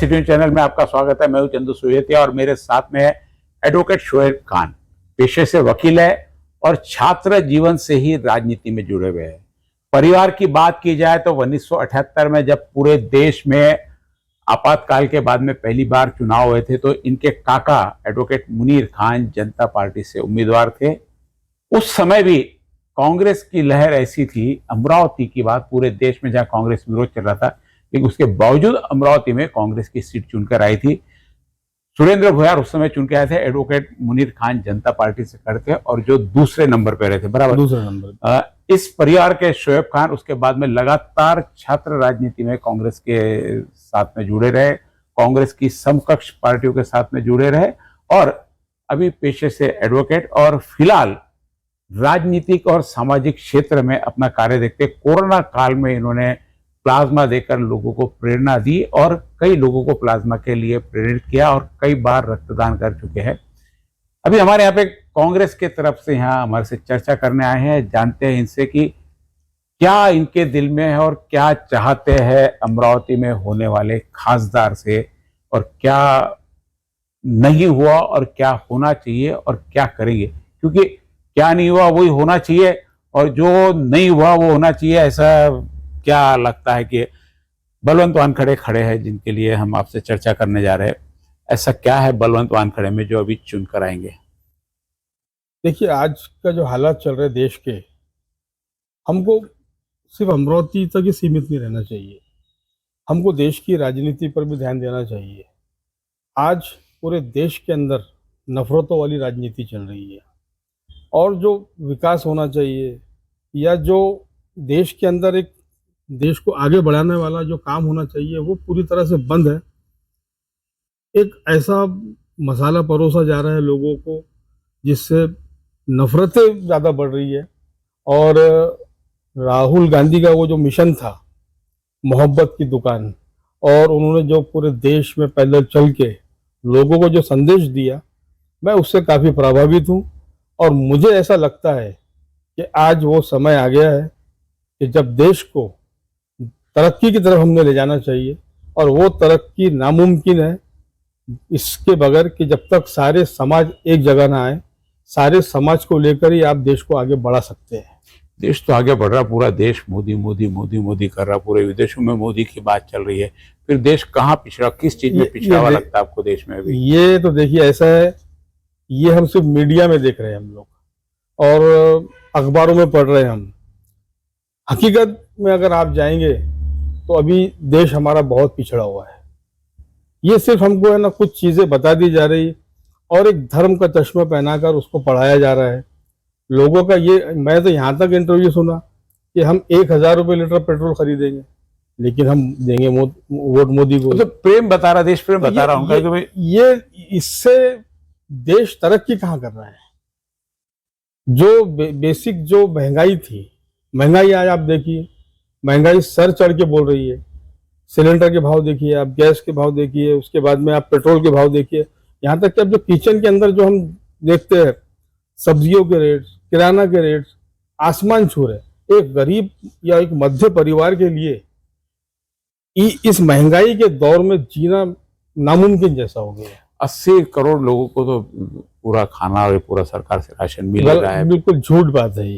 Citizen channel में आपका स्वागत है। मैं हूं चंदू सुहेतिया और मेरे साथ में है एडवोकेट शोएब खान। पेशे से वकील है और छात्र जीवन से ही राजनीति में जुड़े हुए हैं। परिवार की बात की जाए तो 1978 में जब पूरे देश में आपातकाल के बाद में पहली बार चुनाव हुए थे तो इनके काका एडवोकेट मुनीर खान जनता पार्टी से उम्मीदवार थे। उस समय भी कांग्रेस की लहर ऐसी थी, अमरावती की बात, पूरे देश में जहां कांग्रेस विरोध चल रहा था, लेकिन उसके बावजूद अमरावती में कांग्रेस की सीट चुनकर आई थी। सुरेंद्र भुयार उस समय चुन के आए थे, एडवोकेट मुनीर खान जनता पार्टी से खड़े थे और जो दूसरे नंबर पे रहे थे, बराबर दूसरे नंबर। इस परिवार के शोएब खान उसके बाद में लगातार छात्र राजनीति में कांग्रेस के साथ में जुड़े रहे, कांग्रेस की समकक्ष पार्टियों के साथ में जुड़े रहे और अभी पेशे से एडवोकेट और फिलहाल राजनीतिक और सामाजिक क्षेत्र में अपना कार्य देखते। कोरोना काल में इन्होंने प्लाज्मा देकर लोगों को प्रेरणा दी और कई लोगों को प्लाज्मा के लिए प्रेरित किया और कई बार रक्तदान कर चुके हैं। अभी हमारे यहाँ पे कांग्रेस के तरफ से यहाँ हमारे से चर्चा करने आए हैं। जानते हैं इनसे कि क्या इनके दिल में है और क्या चाहते हैं अमरावती में होने वाले खासदार से, और क्या नहीं हुआ और क्या होना चाहिए और क्या करेंगे, क्योंकि क्या नहीं हुआ वही होना चाहिए और जो नहीं हुआ वो होना चाहिए। ऐसा क्या लगता है कि बलवंत वानखेड़े खड़े हैं जिनके लिए हम आपसे चर्चा करने जा रहे हैं। ऐसा क्या है बलवंत वानखेड़े में जो अभी चुन कर आएंगे? देखिए, आज का जो हालात चल रहे देश के, हमको सिर्फ अमरावती तक ही सीमित नहीं रहना चाहिए, हमको देश की राजनीति पर भी ध्यान देना चाहिए। आज पूरे देश के अंदर नफरतों वाली राजनीति चल रही है और जो विकास होना चाहिए या जो देश के अंदर एक देश को आगे बढ़ाने वाला जो काम होना चाहिए वो पूरी तरह से बंद है। एक ऐसा मसाला परोसा जा रहा है लोगों को जिससे नफरतें ज़्यादा बढ़ रही है। और राहुल गांधी का वो जो मिशन था मोहब्बत की दुकान, और उन्होंने जो पूरे देश में पैदल चल के लोगों को जो संदेश दिया, मैं उससे काफ़ी प्रभावित हूँ। और मुझे ऐसा लगता है कि आज वो समय आ गया है कि जब देश को तरक्की की तरफ हमने ले जाना चाहिए, और वो तरक्की नामुमकिन है इसके बगैर कि जब तक सारे समाज एक जगह ना आए। सारे समाज को लेकर ही आप देश को आगे बढ़ा सकते हैं। देश तो आगे बढ़ रहा, पूरा देश मोदी मोदी मोदी मोदी कर रहा, पूरे विदेशों में मोदी की बात चल रही है। फिर देश कहाँ पिछड़ा, किस चीज में पिछड़ा हुआ लगता है आपको देश में अभी? ये तो देखिए ऐसा है, ये हम सिर्फ मीडिया में देख रहे हैं हम लोग और अखबारों में पढ़ रहे हैं हम। हकीकत में अगर आप जाएंगे तो अभी देश हमारा बहुत पिछड़ा हुआ है। ये सिर्फ हमको है ना कुछ चीज़ें बता दी जा रही और एक धर्म का चश्मा पहनाकर उसको पढ़ाया जा रहा है लोगों का। ये मैं तो यहाँ तक इंटरव्यू सुना कि हम 1000 रुपये लीटर पेट्रोल खरीदेंगे लेकिन हम देंगे वोट मोदी को। तो प्रेम बता रहा, देश प्रेम बता रहा हूँ। ये इससे देश तरक्की कहाँ कर रहा है? जो बेसिक जो महंगाई थी, महंगाई आज आप देखिए, महंगाई सर चढ़ के बोल रही है। सिलेंडर के भाव देखिए, आप गैस के भाव देखिए, उसके बाद में आप पेट्रोल के भाव देखिए, यहाँ तक कि अब जो किचन के अंदर जो हम देखते हैं सब्जियों के रेट, किराना के रेट आसमान छू रहे। एक गरीब या एक मध्य परिवार के लिए इस महंगाई के दौर में जीना नामुमकिन जैसा हो गया है। 80 करोड़ लोगों को तो पूरा खाना और पूरा सरकार से राशन मिल रहा है। बिल्कुल झूठ बात है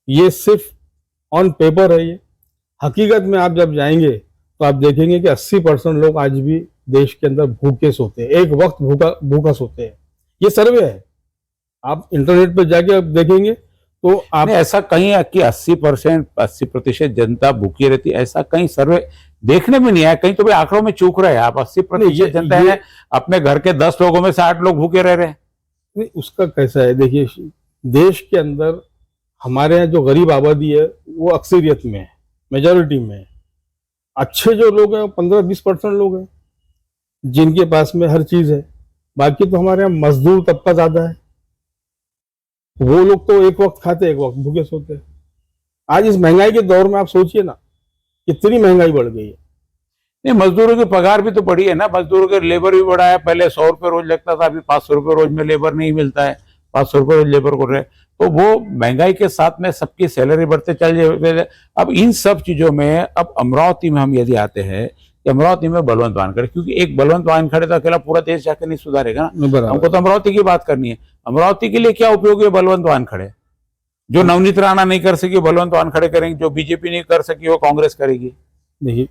ये सिर्फ ऑन पेपर है। ये हकीकत में आप जब जाएंगे तो आप देखेंगे कि 80% लोग आज भी देश के अंदर भूखे सोते हैं, एक वक्त भूखा सोते हैं। ये सर्वे है, आप इंटरनेट पे जाके आप देखेंगे तो आप ऐसा कहीं कि 80% जनता भूखी रहती है, ऐसा कहीं सर्वे देखने में नहीं आया। कहीं तो भी आंकड़ों में चूक रहे हैं आप। 80% जनता है, अपने घर के 10 लोगों में से 8 लोग भूखे रह रहे हैं। नहीं, उसका कैसा है, देखिए देश के अंदर हमारे यहाँ जो गरीब आबादी है वो अक्सरियत में है, मेजॉरिटी में है। अच्छे जो लोग हैं 15-20% लोग हैं जिनके पास में हर चीज है। बाकी तो हमारे यहाँ मजदूर तबका ज्यादा है, वो लोग तो एक वक्त खाते एक वक्त भूखे सोते हैं। आज इस महंगाई के दौर में आप सोचिए ना कितनी महंगाई बढ़ गई है। नहीं, मजदूरों की पगार भी तो बढ़ी है ना, मजदूरों का लेबर भी बढ़ा है। पहले 100 रुपये रोज लगता था, अभी 500 रुपये रोज में लेबर नहीं मिलता है, 500 रुपये रोज लेबर कर रहे हैं। तो वो महंगाई के साथ में सबकी सैलरी बढ़ते चल जाए। अब इन सब चीजों में अब अमरावती में हम यदि आते हैं कि अमरावती में बलवंत वानखड़े, क्योंकि एक बलवंत वानखड़े तो अकेला पूरा देश जाकर नहीं सुधारेगा ना। बराबर। हमको तो अमरावती की बात करनी है। अमरावती के लिए क्या उपयोगी है बलवंत वानखड़े? जो नवनीत राणा नहीं कर सकी बलवंत वानखड़े करेंगे, जो बीजेपी नहीं कर सकी वो कांग्रेस करेगी। देखिए,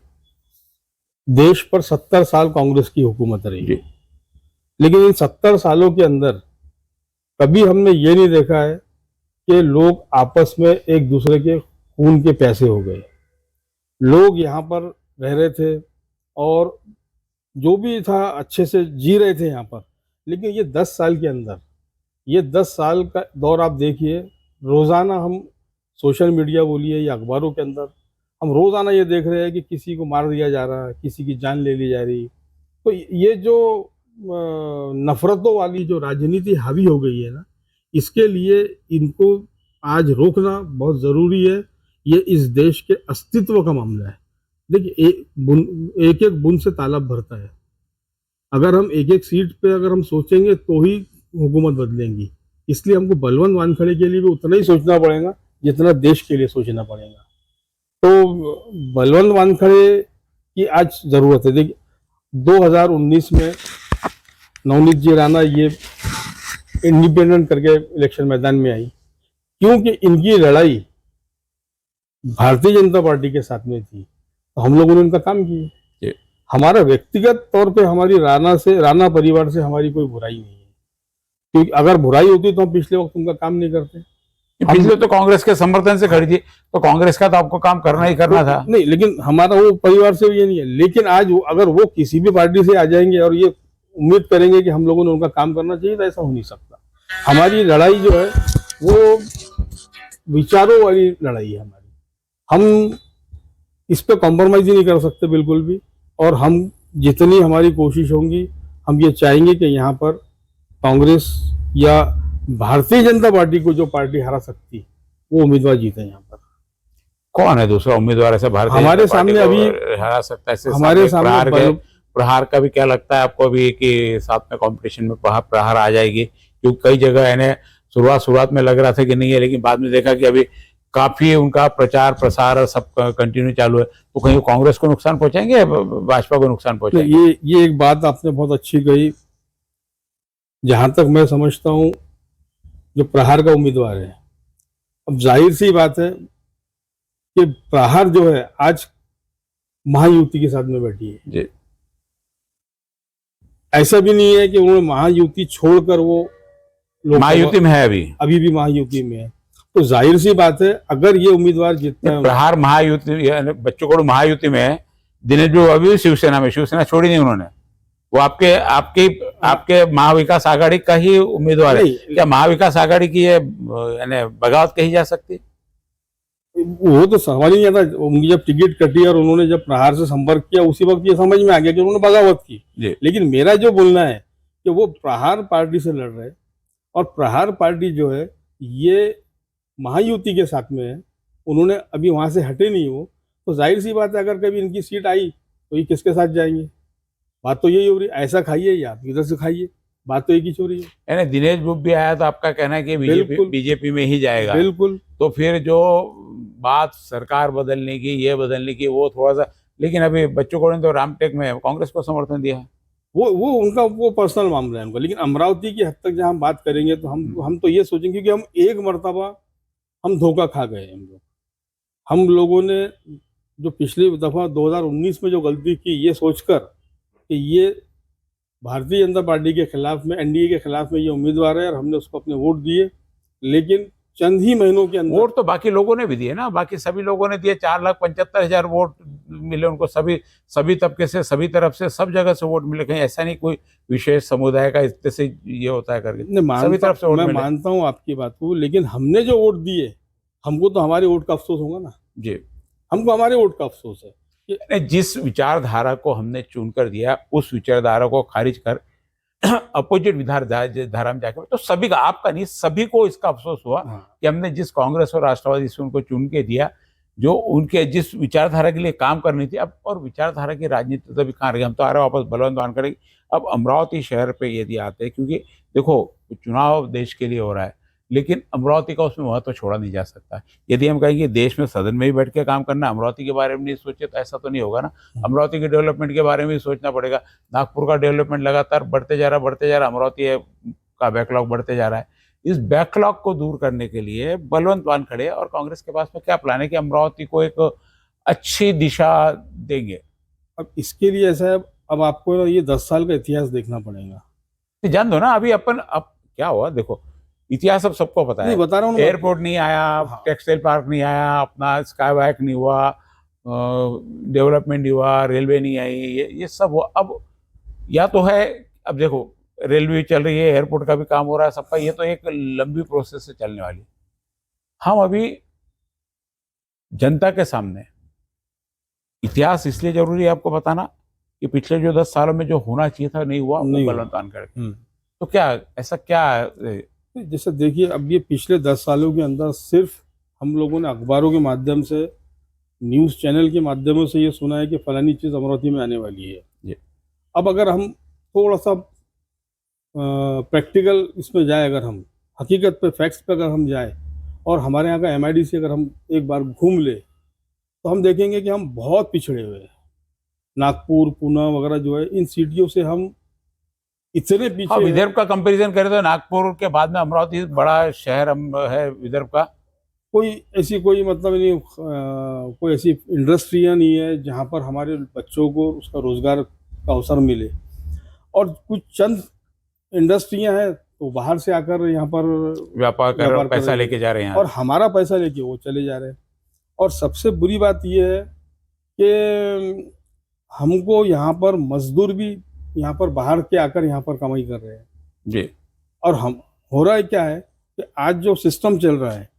देश पर 70 साल कांग्रेस की हुकूमत रही, जी। लेकिन इन 70 सालों के अंदर कभी हमने ये नहीं देखा है कि लोग आपस में एक दूसरे के खून के प्यासे हो गए। लोग यहाँ पर रह रहे थे और जो भी था अच्छे से जी रहे थे यहाँ पर। लेकिन ये 10 साल के अंदर, ये 10 साल का दौर आप देखिए, रोज़ाना हम सोशल मीडिया बोलिए या अखबारों के अंदर हम रोज़ाना ये देख रहे हैं कि किसी को मार दिया जा रहा है, किसी की जान ले ली जा रही। तो ये जो नफरतों वाली जो राजनीति हावी हो गई है ना, इसके लिए इनको आज रोकना बहुत ज़रूरी है। ये इस देश के अस्तित्व का मामला है। देखिए, एक एक बूंद से तालाब भरता है। अगर हम एक एक सीट पे अगर हम सोचेंगे तो ही हुकूमत बदलेंगी। इसलिए हमको बलवंत वानखड़े के लिए भी उतना ही सोचना पड़ेगा जितना देश के लिए सोचना पड़ेगा। तो बलवंत वानखड़े की आज ज़रूरत है। देखिए, 2019 में नवनीत जी राणा ये इंडिपेंडेंट करके इलेक्शन मैदान में आई, क्योंकि इनकी लड़ाई भारतीय जनता पार्टी के साथ में थी, तो हम लोगों ने उनका काम किया। हमारा व्यक्तिगत तौर पे हमारी राणा परिवार से हमारी कोई बुराई नहीं है, क्योंकि अगर बुराई होती तो हम पिछले वक्त उनका काम नहीं करते। पिछले तो कांग्रेस के समर्थन से खड़ी थी, तो कांग्रेस का तो आपको काम करना ही करना था। नहीं, लेकिन हमारा वो परिवार से ये नहीं है। लेकिन आज अगर वो किसी भी पार्टी से आ जाएंगे और ये उम्मीद करेंगे कि हम लोगों ने उनका काम करना चाहिए, तो ऐसा हो नहीं सकता। हमारी लड़ाई जो है वो विचारों वाली लड़ाई है हमारी। हम इस पे कॉम्प्रोमाइज ही नहीं कर सकते बिल्कुल भी। और हम जितनी हमारी कोशिश होंगी, हम ये चाहेंगे कि यहाँ पर कांग्रेस या भारतीय जनता पार्टी को जो पार्टी हरा सकती वो उम्मीदवार जीते। यहाँ पर कौन है दूसरा उम्मीदवार ऐसा भारतीय हमारे सामने अभी हरा सकता है? हमारे सामने प्रहार का भी क्या लगता है आपको अभी कि साथ में कंपटीशन में प्रहार आ जाएगी? क्योंकि कई जगह इन्हें शुरुआत में लग रहा था कि नहीं है, लेकिन बाद में देखा कि अभी काफी उनका प्रचार प्रसार सब कंटिन्यू चालू है। तो कहीं कांग्रेस को नुकसान पहुंचाएंगे या भाजपा को नुकसान पहुंचाएंगे? ये एक बात आपने बहुत अच्छी कही। जहां तक मैं समझता हूं, जो प्रहार का उम्मीदवार है, अब जाहिर सी बात है कि प्रहार जो है आज महायुति के साथ में बैठी है जी। ऐसा भी नहीं है कि उन्होंने महायुति छोड़कर वो महायुति में है, अभी भी महायुति में है। तो जाहिर सी बात है, अगर ये उम्मीदवार जीतते हैं, प्रहार महायुति, बच्चों को महायुति में है, दिनेश बाबू अभी शिवसेना छोड़ी नहीं उन्होंने। वो आपके महाविकास आघाड़ी का ही उम्मीदवार है। क्या महाविकास आघाड़ी की ये बगावत कही जा सकती? वो तो समझ नहीं आता। उनकी जब टिकट कटी और उन्होंने जब प्रहार से संपर्क किया, उसी वक्त ये समझ में आ गया कि उन्होंने बगावत की। लेकिन मेरा जो बोलना है कि वो प्रहार पार्टी से लड़ रहे, और प्रहार पार्टी जो है ये महायुति के साथ में है, उन्होंने अभी वहां से हटे नहीं हो। तो जाहिर सी बात है, अगर कभी इनकी सीट आई तो ये किसके साथ जाएंगे? बात तो यही हो रही है, ऐसा खाइए या इधर से खाइए, बात तो एक ही हो रही है। यानी दिनेश बुब भी आया तो आपका कहना है कि बीजेपी में ही जाएगा? बिल्कुल। तो फिर जो बात सरकार बदलने की, ये बदलने की, वो थोड़ा सा, लेकिन अभी बच्चों को तो रामटेक में कांग्रेस को समर्थन दिया है। वो उनका वो पर्सनल मामला है उनका। लेकिन अमरावती की हद तक जहाँ हम बात करेंगे तो हम तो ये सोचेंगे कि हम एक मर्तबा हम धोखा खा गए। हम लोगों ने जो पिछली दफा 2019 में जो गलती की, ये सोचकर कि ये भारतीय जनता पार्टी के खिलाफ में, एनडीए के खिलाफ में ये उम्मीदवार है और हमने उसको अपने वोट दिए, लेकिन चंद ही महीनों के अंदर वोट तो बाकी लोगों ने भी दिए ना, बाकी सभी लोगों ने दिए। 4,75,000 वोट मिले उनको, सभी तबके से, सभी तरफ से, सब जगह से वोट मिले। कहीं ऐसा नहीं कोई विशेष समुदाय का इतने से ये होता है करके, सभी तरफ से वोट मिले। मैं मानता हूँ आपकी बात को, लेकिन हमने जो वोट दिए, हमको तो हमारे वोट का अफसोस होगा ना जी। हमको हमारे वोट का अफसोस है कि जिस विचारधारा को हमने चुनकर दिया, उस विचारधारा को खारिज कर अपोजिट विचारधारा में जाकर, तो सभी का, आपका नहीं, सभी को इसका अफसोस हुआ कि हमने जिस कांग्रेस और राष्ट्रवादी से उनको चुन के दिया, जो उनके जिस विचारधारा के लिए काम करनी थी, अब और विचारधारा की राजनीति तो भी कहाँ रही। हम तो आ रहे वापस बलवंत वानखड़े। अब अमरावती शहर पे यदि आते हैं, क्योंकि देखो चुनाव देश के लिए हो रहा है, लेकिन अमरावती का उसमें महत्व छोड़ा नहीं जा सकता। यदि हम कहेंगे देश में सदन में ही बैठ के काम करना, अमरावती के बारे में नहीं सोचे, तो ऐसा तो नहीं होगा ना। अमरावती के डेवलपमेंट के बारे में भी सोचना पड़ेगा। नागपुर का डेवलपमेंट लगातार बढ़ते जा रहा, अमरावती का बैकलॉग बढ़ते जा रहा है। इस बैकलॉग को दूर करने के लिए बलवंत वानखड़े और कांग्रेस के पास में क्या प्लान है कि अमरावती को एक अच्छी दिशा देंगे? अब इसके लिए ऐसा है, अब आपको ना ये 10 साल का इतिहास देखना पड़ेगा। तो जान दो ना, अभी अपन अब क्या हुआ देखो, इतिहास अब सबको पता नहीं है। बता रहा हूँ एयरपोर्ट नहीं आया, हाँ। टेक्सटाइल पार्क नहीं आया, अपना स्काई वॉक नहीं हुआ, डेवलपमेंट नहीं हुआ, रेलवे नहीं आई, ये सब हुआ। अब या तो है, अब देखो रेलवे चल रही है, एयरपोर्ट का भी काम हो रहा है सबका, ये तो एक लंबी प्रोसेस से चलने वाली। हम अभी जनता के सामने इतिहास इसलिए जरूरी है आपको बताना कि पिछले जो 10 सालों में जो होना चाहिए था नहीं हुआ, नहीं वो हुआ। बलवंत वानखड़े। तो क्या ऐसा क्या जैसे देखिए, अब ये पिछले 10 सालों के अंदर सिर्फ हम लोगों ने अखबारों के माध्यम से, न्यूज़ चैनल के माध्यमों से ये सुना है कि फलानी चीज़ अमरावती में आने वाली है। जी। अब अगर हम थोड़ा सा प्रैक्टिकल इसमें जाए, अगर हम हकीकत पे, फैक्ट्स पे अगर हम जाए और हमारे यहाँ का MIDC अगर हम एक बार घूम ले, तो हम देखेंगे कि हम बहुत पिछड़े हुए हैं। नागपुर, पुणे वगैरह जो है, इन सिटियों से हम इतने हाँ, पीछे हैं। विदर्भ का कंपैरिजन करें तो नागपुर के बाद में अमरावती बड़ा शहर है विदर्भ का। कोई मतलब नहीं, कोई ऐसी इंडस्ट्रियाँ नहीं है जहाँ पर हमारे बच्चों को उसका रोजगार का अवसर मिले। और कुछ चंद इंडस्ट्रियाँ हैं तो बाहर से आकर यहाँ पर व्यापार कर व्यापार कर पैसा रहे हैं। लेके जा रहे हैं और हमारा पैसा लेके वो चले जा रहे हैं। और सबसे बुरी बात ये है कि हमको यहाँ पर मजदूर भी यहाँ पर बाहर के आकर यहाँ पर कमाई कर रहे हैं जी। और हम हो रहा है क्या है कि आज जो सिस्टम चल रहा है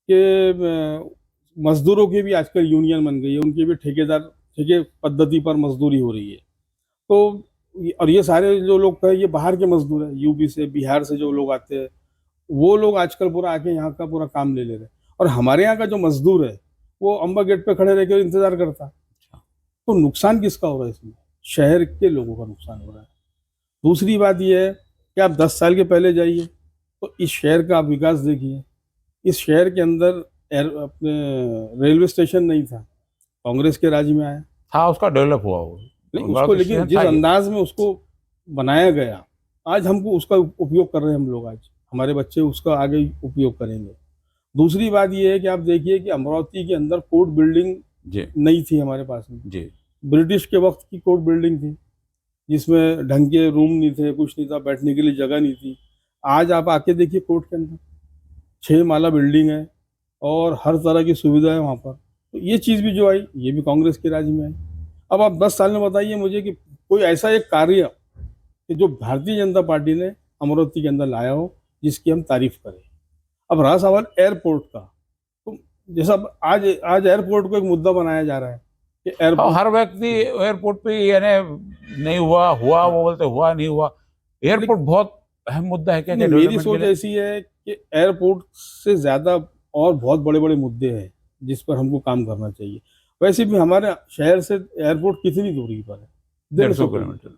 कि मजदूरों की भी आजकल यूनियन बन गई है, उनकी भी ठेके पद्धति पर मजदूरी हो रही है। तो और ये सारे जो लोग हैं ये बाहर के मजदूर हैं, यूपी से, बिहार से जो लोग आते हैं, वो लोग आजकल पूरा आके यहाँ का पूरा काम ले ले रहे हैं। और हमारे यहाँ का जो मजदूर है वो अम्बा गेट पे खड़े रह के इंतजार करता है। तो नुकसान किसका हो रहा है इसमें? शहर के लोगों का नुकसान हो रहा है। दूसरी बात यह है कि आप 10 साल के पहले जाइए तो इस शहर का आप विकास देखिए। इस शहर के अंदर अपने रेलवे स्टेशन नहीं था, कांग्रेस के राज में आया था, उसका डेवलप हुआ वो नहीं उसको, लेकिन जिस अंदाज में उसको बनाया गया, आज हमको उसका उपयोग कर रहे हैं हम लोग। आज हमारे बच्चे उसका आगे उपयोग करेंगे। दूसरी बात यह है कि आप देखिए कि अमरावती के अंदर कोर्ट बिल्डिंग नहीं थी हमारे पास में जी। ब्रिटिश के वक्त की कोर्ट बिल्डिंग थी जिसमें ढंग के रूम नहीं थे, कुछ नहीं था, बैठने के लिए जगह नहीं थी। आज आप आके देखिए कोर्ट के अंदर 6 माला बिल्डिंग है और हर तरह की सुविधा है वहाँ पर। तो ये चीज़ भी जो आई, ये भी कांग्रेस के राज में आई। अब आप 10 साल में बताइए मुझे कि कोई ऐसा एक कार्य कि जो भारतीय जनता पार्टी ने अमरावती के अंदर लाया हो जिसकी हम तारीफ करें। अब रहा सवाल एयरपोर्ट का, तो जैसा आज एयरपोर्ट को एक मुद्दा बनाया जा रहा है कि एयरपोर्ट, हर व्यक्ति एयरपोर्ट पे यानी नहीं हुआ वो बोलते हुआ नहीं हुआ। एयरपोर्ट बहुत अहम मुद्दा है क्या? मेरी सोच ऐसी है कि एयरपोर्ट से ज्यादा और बहुत बड़े बड़े मुद्दे हैं जिस पर हमको काम करना चाहिए। वैसे भी हमारे शहर से एयरपोर्ट कितनी दूरी पर है? 150 किलोमीटर।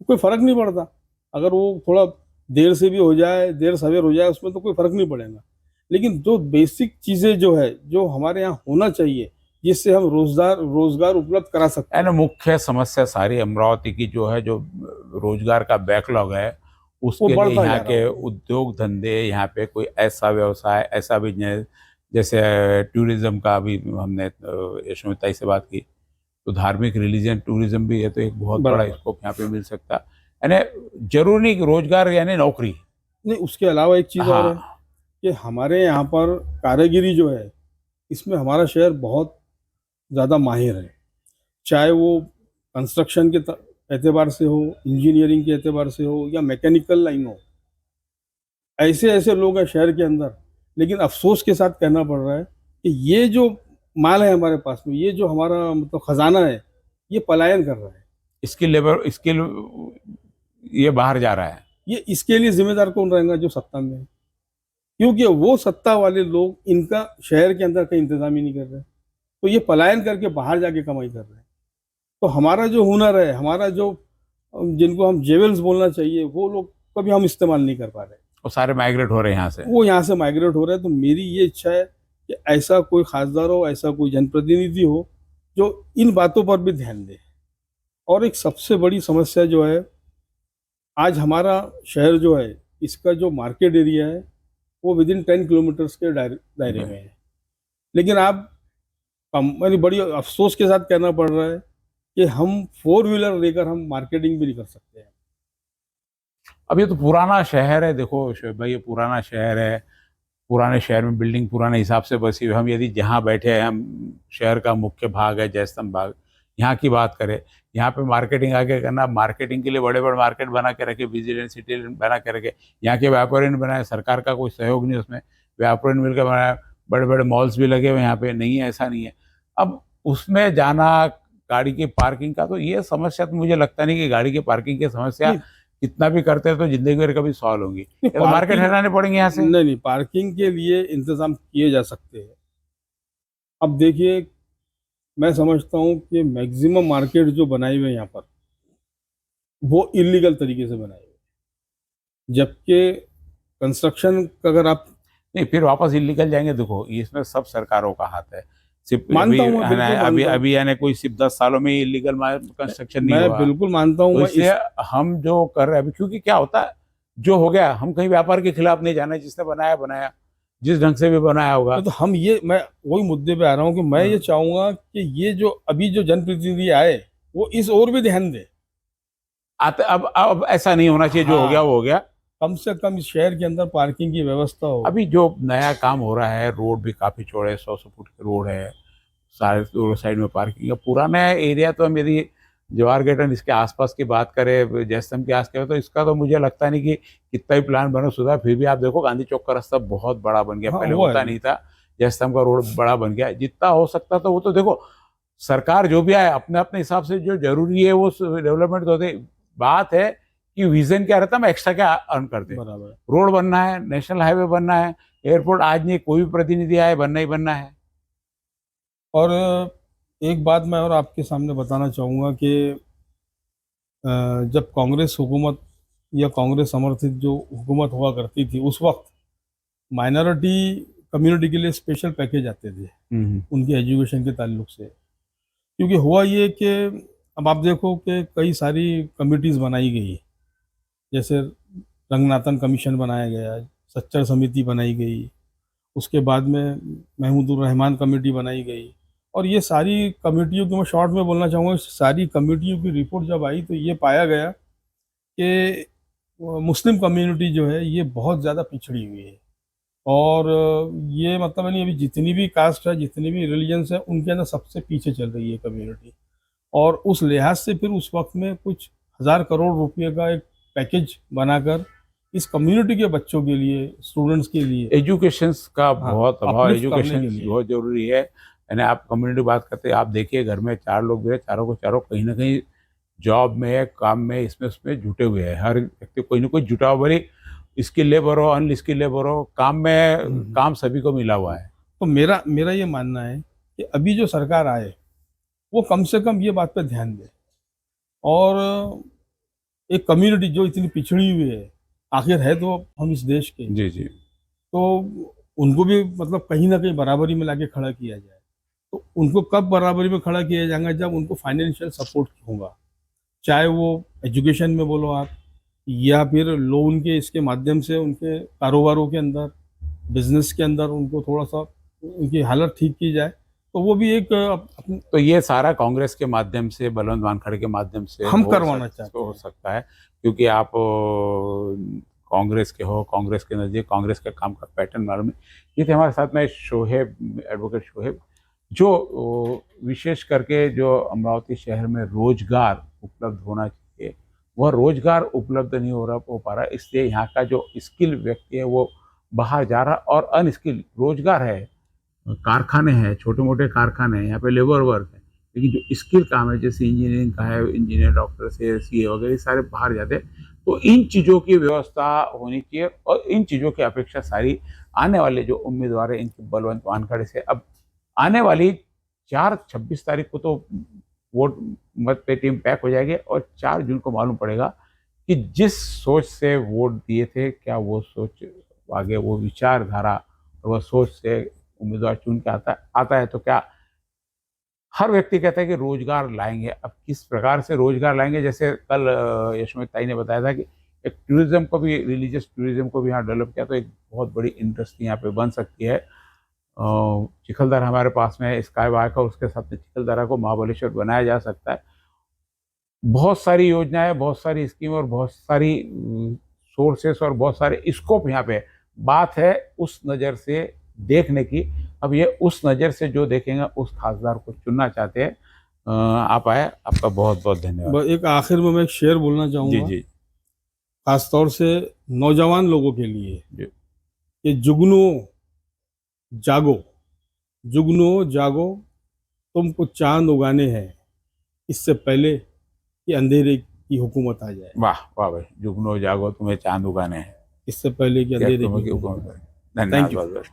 कोई फर्क नहीं पड़ता। अगर वो थोड़ा देर से भी हो जाए, देर सवेर हो जाए, उसमें तो कोई फर्क नहीं पड़ेगा। लेकिन जो बेसिक चीजें जो है, जो हमारे यहाँ होना चाहिए, जिससे हम रोजगार उपलब्ध करा सकते हैं। मुख्य समस्या सारी अमरावती की जो है, जो रोजगार का बैकलॉग है, उसके लिए यहाँ के उद्योग धंधे, यहाँ पे कोई ऐसा व्यवसाय, ऐसा बिजनेस, जैसे टूरिज्म का भी हमने यशोमती से बात की, तो धार्मिक रिलीजन टूरिज्म भी है, तो एक बहुत बड़ा स्कोप यहाँ पे मिल सकता है। यानी जरूरी नहीं कि रोजगार यानी नौकरी नहीं, उसके अलावा एक चीज़ और है कि हमारे यहाँ पर कारीगिरी जो है, इसमें हमारा शहर बहुत ज़्यादा माहिर है। चाहे वो कंस्ट्रक्शन के एतबार से हो, इंजीनियरिंग के एतबार से हो, या मैकेनिकल लाइन हो, ऐसे लोग हैं शहर के अंदर। लेकिन अफसोस के साथ कहना पड़ रहा है कि ये जो माल है हमारे पास में, ये जो हमारा मतलब खजाना है, ये पलायन कर रहा है। स्किल ये बाहर जा रहा है। ये इसके लिए जिम्मेदार कौन रहेगा? जो सत्ता में है, क्योंकि वो सत्ता वाले लोग इनका शहर के अंदर का इंतजाम ही नहीं कर रहे। तो ये पलायन करके बाहर जाके कमाई कर रहे हैं। तो हमारा जो हुनर है, हमारा जो, जिनको हम जेवल्स बोलना चाहिए, वो लोग कभी हम इस्तेमाल नहीं कर पा रहे। और सारे माइग्रेट हो रहे हैं यहाँ से। वो यहाँ से माइग्रेट हो रहे हैं। तो मेरी ये इच्छा है कि ऐसा कोई खासदार हो, ऐसा कोई जनप्रतिनिधि हो जो इन बातों पर भी ध्यान दे। और एक सबसे बड़ी समस्या जो है, आज हमारा शहर जो है, इसका जो मार्केट एरिया है वो विद इन 10 किलोमीटर्स के दायरे में है। लेकिन आप मेरी बड़ी अफसोस के साथ कहना पड़ रहा है कि हम 4 व्हीलर लेकर हम मार्केटिंग भी नहीं कर सकते हैं। अब ये तो पुराना शहर है, देखो शोएब भाई, ये पुराना शहर है। पुराने शहर में बिल्डिंग पुराने हिसाब से बसी हुई। हम यदि जहाँ बैठे हैं, हम शहर का मुख्य भाग है जयस्तंभ भाग, यहाँ की बात करें, यहाँ पे मार्केटिंग आगे करना, मार्केटिंग के लिए बड़े बड़े मार्केट बना के रखे, विजिलेंस सिटी बना के रखे, यहाँ के व्यापारी ने बनाए, सरकार का कोई सहयोग नहीं उसमें, व्यापारी ने मिलकर बनाया, बड़े बड़े मॉल्स भी लगे हुए यहाँ पे, नहीं है ऐसा नहीं है। अब उसमें जाना, गाड़ी की पार्किंग का, तो ये समस्या तो मुझे लगता नहीं कि गाड़ी की पार्किंग की समस्या कितना भी करते हैं तो जिंदगी भर कभी सॉल्व होगी। ये तो मार्केट हटाने पड़ेंगे यहाँ से। नहीं, पार्किंग के लिए इंतजाम किए जा सकते हैं। अब देखिए, मैं समझता हूँ कि मैक्सिमम मार्केट जो बनाए हुए हैं यहाँ पर, वो इलीगल तरीके से बनाए हुए, जबकि कंस्ट्रक्शन का अगर आप नहीं, फिर वापस इलीगल जाएंगे। देखो इसमें सब सरकारों का हाथ है। सिर्फ मानता हूँ, है ना, बिल्कुल अभी मानता हूँ। अभी यानी कोई सिर्फ 10 सालों में इलीगल कंस्ट्रक्शन नहीं मैं हुआ। बिल्कुल मानता हूँ। तो मैं इसलिए हम जो कर रहे हैं अभी, क्योंकि क्या होता है, जो हो गया, हम कहीं व्यापार के खिलाफ नहीं जाना, जिसने बनाया बनाया, जिस ढंग से भी बनाया होगा। तो हम ये, मैं वही मुद्दे पे आ रहा हूँ कि मैं ये चाहूंगा कि ये जो अभी जो जनप्रतिनिधि आए वो इस ओर भी ध्यान दे। आते अब ऐसा नहीं होना चाहिए, जो हो गया वो हो गया। कम से कम इस शहर के अंदर पार्किंग की व्यवस्था हो। अभी जो नया काम हो रहा है, रोड भी काफी चौड़े, 100 फुट के रोड है, सारे दोनों साइड में पार्किंग है। पुराना एरिया तो हम यदि जवाहर गेट एंड इसके आसपास की बात करें, जयस्तंभ के आस करें, तो इसका तो मुझे लगता नहीं कि कितना ही प्लान बनो सुधा, फिर भी आप देखो गांधी चौक का रास्ता बहुत बड़ा बन गया, हाँ, पहले वो होता है। नहीं था। जयस्तंभ का रोड बड़ा बन गया, जितना हो सकता था वो तो देखो, सरकार जो भी आए अपने अपने हिसाब से जो जरूरी है वो डेवलपमेंट तो होते। बात है कि विजन क्या रहता है, हम एक्स्ट्रा क्या अर्न करते हैं। बराबर। रोड बनना है, नेशनल हाईवे बनना है, एयरपोर्ट आज नहीं, कोई भी प्रतिनिधि आए, बनना ही बनना है। और एक बात मैं और आपके सामने बताना चाहूँगा कि जब कांग्रेस हुकूमत या कांग्रेस समर्थित जो हुकूमत हुआ करती थी, उस वक्त माइनॉरिटी कम्युनिटी के लिए स्पेशल पैकेज आते थे उनकी एजुकेशन के ताल्लुक से। क्योंकि हुआ ये कि अब आप देखो कि कई सारी कमिटीज़ बनाई गई, जैसे रंगनाथन कमीशन बनाया गया, सच्चर समिति बनाई गई, उसके बाद में महमूदुर रहमान कमेटी बनाई गई। और ये सारी कमेटियों की, मैं शॉर्ट में बोलना चाहूँगा, सारी कमेटियों की रिपोर्ट जब आई तो ये पाया गया कि मुस्लिम कम्युनिटी जो है ये बहुत ज़्यादा पिछड़ी हुई है। और ये मतलब नहीं, अभी जितनी भी कास्ट है, जितनी भी रिलीजन्स है, उनके अंदर सबसे पीछे चल रही है कम्युनिटी। और उस लिहाज से फिर उस वक्त में कुछ 1000 करोड़ रुपये का एक पैकेज बनाकर इस कम्युनिटी के बच्चों के लिए, स्टूडेंट्स के लिए, एजुकेशन का बहुत अभाव, uplift करने एजुकेशन के लिए। बहुत जरूरी है। यानी आप कम्युनिटी बात करते हैं, आप देखिए घर में 4 लोग भी है, चारों को चारों कहीं ना कहीं जॉब में, काम में, इसमें उसमें जुटे हुए हैं। हर व्यक्ति कोई ना कोई जुटा हुआ, भले स्किल लेबर हो, अनस्किल लेबर हो, काम में काम सभी को मिला हुआ है। तो मेरा मेरा ये मानना है कि अभी जो सरकार आए वो कम से कम ये बात पे ध्यान दे। और एक कम्युनिटी जो इतनी पिछड़ी हुई है, आखिर है तो हम इस देश के, जी जी। तो उनको भी मतलब कहीं ना कहीं बराबरी में लाके खड़ा किया जाए। तो उनको कब बराबरी में खड़ा किया जाएगा, जब उनको फाइनेंशियल सपोर्ट होगा, चाहे वो एजुकेशन में बोलो आप, या फिर लोन के इसके माध्यम से उनके कारोबारों के अंदर, बिजनेस के अंदर उनको थोड़ा सा उनकी हालत ठीक की जाए। तो वो भी एक तो ये सारा कांग्रेस के माध्यम से, बलवंत वानखड़े के माध्यम से हम करवाना चाहते हो हैं। सकता है, क्योंकि आप कांग्रेस के हो, कांग्रेस के नज़दीक कांग्रेस के काम का पैटर्न मालूम है। ये थे हमारे साथ में शोहेब, एडवोकेट शोहेब, जो विशेष करके जो अमरावती शहर में रोजगार उपलब्ध होना चाहिए, वह रोजगार उपलब्ध नहीं हो पा रहा, इसलिए यहाँ का जो स्किल व्यक्ति है वो बाहर जा रहा, और अनस्किल रोजगार है, कारखाने हैं, छोटे मोटे कारखाने हैं, यहाँ पे लेबर वर्क है, लेकिन जो स्किल काम है जैसे इंजीनियरिंग का है, इंजीनियर, डॉक्टर से सीए वगैरह सारे बाहर जाते हैं। तो इन चीज़ों की व्यवस्था होनी चाहिए, और इन चीज़ों की अपेक्षा सारी आने वाले जो उम्मीदवार हैं इनकी बलवंत वानखड़े से, अब आने वाली 26 तारीख को तो वोट मत पे टीम पैक हो जाएगी, और 4 जून को मालूम पड़ेगा कि जिस सोच से वोट दिए थे, क्या वो सोच आगे, वो विचारधारा और वो सोच से उम्मीदवार चुन के आता है तो क्या हर व्यक्ति कहता है कि रोजगार लाएंगे। अब किस प्रकार से रोजगार लाएंगे, जैसे कल यशोमती ताई ने बताया था कि एक टूरिज्म को भी, रिलीजियस टूरिज्म को भी यहाँ डेवलप किया, तो एक बहुत बड़ी इंडस्ट्री यहाँ पे बन सकती है। चिखलदरा हमारे पास में है, स्काई वॉक, और उसके साथ में चिखलदरा को महाबलेश्वर बनाया जा सकता है। बहुत सारी योजनाएं, बहुत सारी स्कीम और बहुत सारी सोर्सेस और बहुत सारे स्कोप यहाँ पे। बात है उस नज़र से देखने की। अब ये उस नज़र से जो देखेंगे उस खासदार को चुनना चाहते हैं। आप आए, आपका बहुत बहुत धन्यवाद। एक आखिर में मैं एक शेर बोलना जी चाहूँगा, जी खासतौर से नौजवान लोगों के लिए, जी। कि जुगनू जागो, जुगनू जागो, तुमको चांद उगाने हैं इससे पहले कि अंधेरे की हुकूमत आ जाए। वाह वाह भाई, जुगनू जागो तुम्हें चांद उगाने हैं, इससे पहले कि क्या अंधेरे की तुम्हें हुकूमत। धन्यवाद थैंक यू। बहुत बहुत।